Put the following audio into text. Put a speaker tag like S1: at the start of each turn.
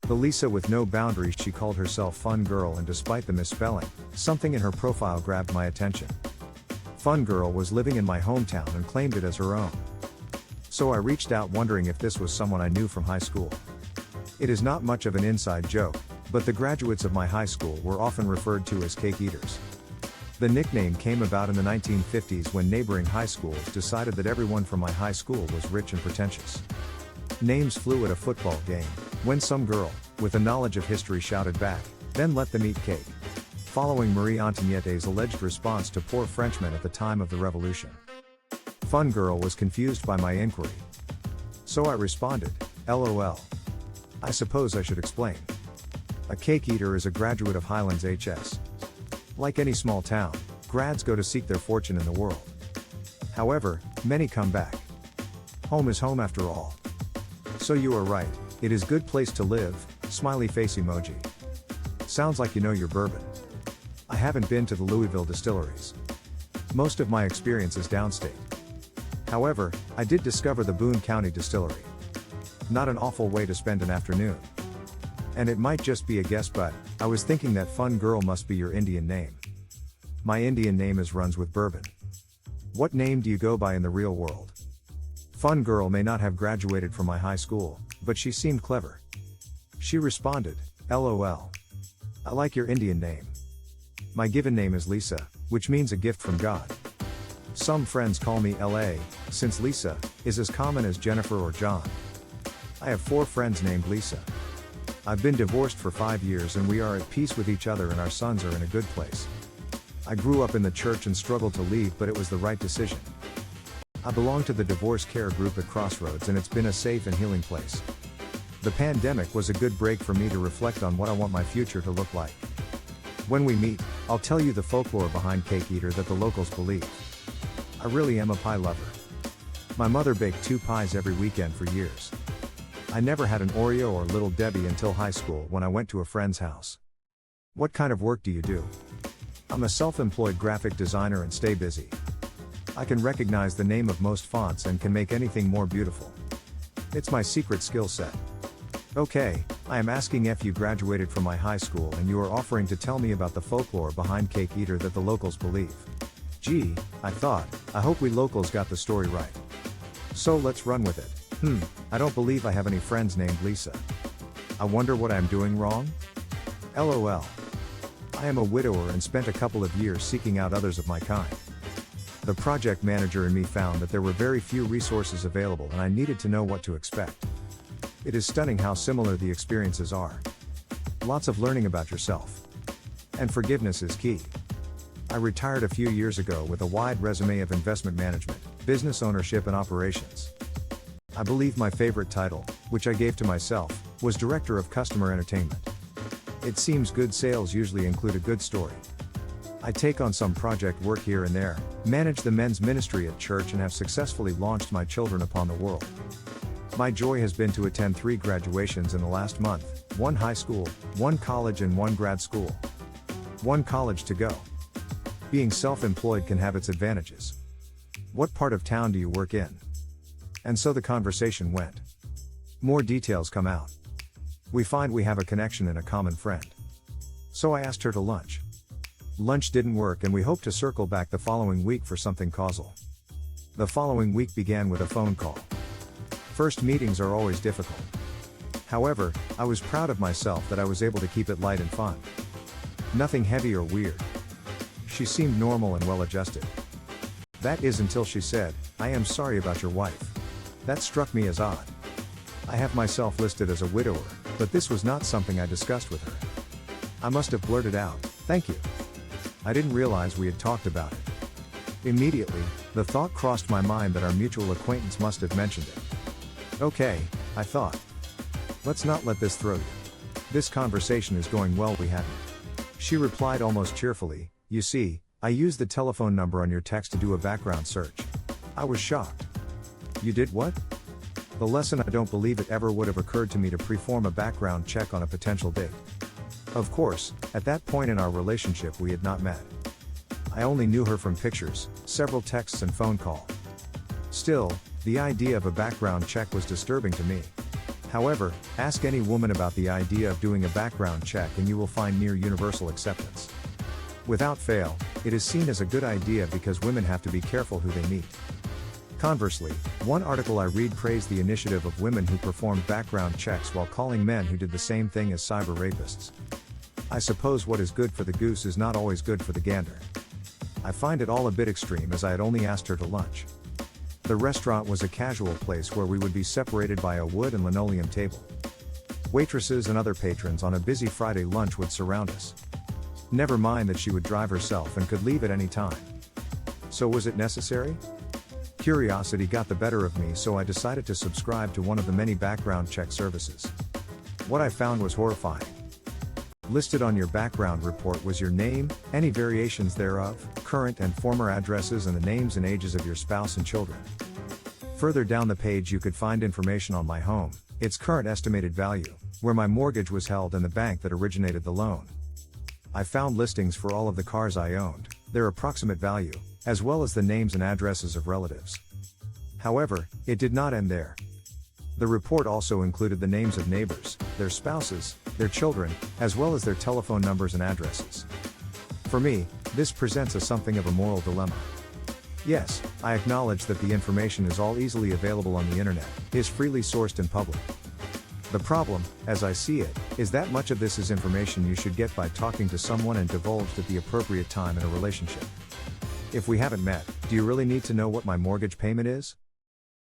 S1: The Lisa with no boundaries. She called herself Fun Girl, and despite the misspelling, something in her profile grabbed my attention. Fun Girl was living in my hometown and claimed it as her own. So I reached out wondering if this was someone I knew from high school. It is not much of an inside joke, but the graduates of my high school were often referred to as cake eaters. The nickname came about in the 1950s when neighboring high schools decided that everyone from my high school was rich and pretentious. Names flew at a football game, when some girl, with a knowledge of history, shouted back, "Then let them eat cake," following Marie Antoinette's alleged response to poor Frenchmen at the time of the Revolution. Fun Girl was confused by my inquiry. So I responded, "LOL. I suppose I should explain. A cake eater is a graduate of Highlands HS. Like any small town, grads go to seek their fortune in the world. However, many come back. Home is home after all. So you are right, it is good place to live, smiley face emoji. Sounds like you know your bourbon. I haven't been to the Louisville distilleries. Most of my experience is downstate. However, I did discover the Boone County Distillery. Not an awful way to spend an afternoon. And it might just be a guess, but I was thinking that Fun Girl must be your Indian name. My Indian name runs with bourbon. What name do you go by in the real world?" Fun Girl may not have graduated from my high school, but she seemed clever. She responded, "LOL. I like your Indian name. My given name is Lisa, which means a gift from God. Some friends call me LA, since Lisa is as common as Jennifer or John. I have 4 friends named Lisa. I've been divorced for 5 years and we are at peace with each other, and our sons are in a good place. I grew up in the church and struggled to leave, but it was the right decision. I belong to the divorce care group at Crossroads, and it's been a safe and healing place. The pandemic was a good break for me to reflect on what I want my future to look like. When we meet, I'll tell you the folklore behind Cake Eater that the locals believe. I really am a pie lover. My mother baked 2 pies every weekend for years. I never had an Oreo or Little Debbie until high school when I went to a friend's house. What kind of work do you do? I'm a self-employed graphic designer and stay busy. I can recognize the name of most fonts and can make anything more beautiful. It's my secret skill set. Okay, I am asking if you graduated from my high school and you are offering to tell me about the folklore behind Cake Eater that the locals believe. Gee, I thought, I hope we locals got the story right. So let's run with it. I don't believe I have any friends named Lisa. I wonder what I'm doing wrong? LOL. I am a widower and spent a couple of years seeking out others of my kind. The project manager in me found that there were very few resources available and I needed to know what to expect. It is stunning how similar the experiences are. Lots of learning about yourself. And forgiveness is key. I retired a few years ago with a wide resume of investment management, business ownership and operations. I believe my favorite title, which I gave to myself, was Director of Customer Entertainment. It seems good sales usually include a good story. I take on some project work here and there, manage the men's ministry at church, and have successfully launched my children upon the world. My joy has been to attend 3 graduations in the last month, 1 high school, 1 college and 1 grad school. 1 college to go. Being self-employed can have its advantages. What part of town do you work in? And so the conversation went. More details come out. We find we have a connection and a common friend. So I asked her to lunch. Lunch didn't work and we hope to circle back the following week for something causal. The following week began with a phone call. First meetings are always difficult. However, I was proud of myself that I was able to keep it light and fun. Nothing heavy or weird. She seemed normal and well adjusted. That is until she said, "I am sorry about your wife." That struck me as odd. I have myself listed as a widower, but this was not something I discussed with her. I must have blurted out, "Thank you." I didn't realize we had talked about it. Immediately, the thought crossed my mind that our mutual acquaintance must have mentioned it. Okay, I thought. Let's not let this throw you. This conversation is going well, we hadn't. She replied almost cheerfully, "You see, I used the telephone number on your text to do a background search." I was shocked. "You did what?" The lesson: I don't believe it ever would have occurred to me to perform a background check on a potential date. Of course, at that point in our relationship we had not met. I only knew her from pictures, several texts and phone call. Still, the idea of a background check was disturbing to me. However, ask any woman about the idea of doing a background check and you will find near universal acceptance. Without fail, it is seen as a good idea because women have to be careful who they meet. Conversely, one article I read praised the initiative of women who performed background checks while calling men who did the same thing as cyber rapists. I suppose what is good for the goose is not always good for the gander. I find it all a bit extreme as I had only asked her to lunch. The restaurant was a casual place where we would be separated by a wood and linoleum table. Waitresses and other patrons on a busy Friday lunch would surround us. Never mind that she would drive herself and could leave at any time. So was it necessary? Curiosity got the better of me, so I decided to subscribe to one of the many background check services. What I found was horrifying. Listed on your background report was your name, any variations thereof, current and former addresses, and the names and ages of your spouse and children. Further down the page you could find information on my home, its current estimated value, where my mortgage was held, and the bank that originated the loan. I found listings for all of the cars I owned, their approximate value, as well as the names and addresses of relatives. However, it did not end there. The report also included the names of neighbors, their spouses, their children, as well as their telephone numbers and addresses. For me, this presents something of a moral dilemma. Yes, I acknowledge that the information is all easily available on the internet, is freely sourced and public. The problem, as I see it, is that much of this is information you should get by talking to someone and divulged at the appropriate time in a relationship. If we haven't met, do you really need to know what my mortgage payment is?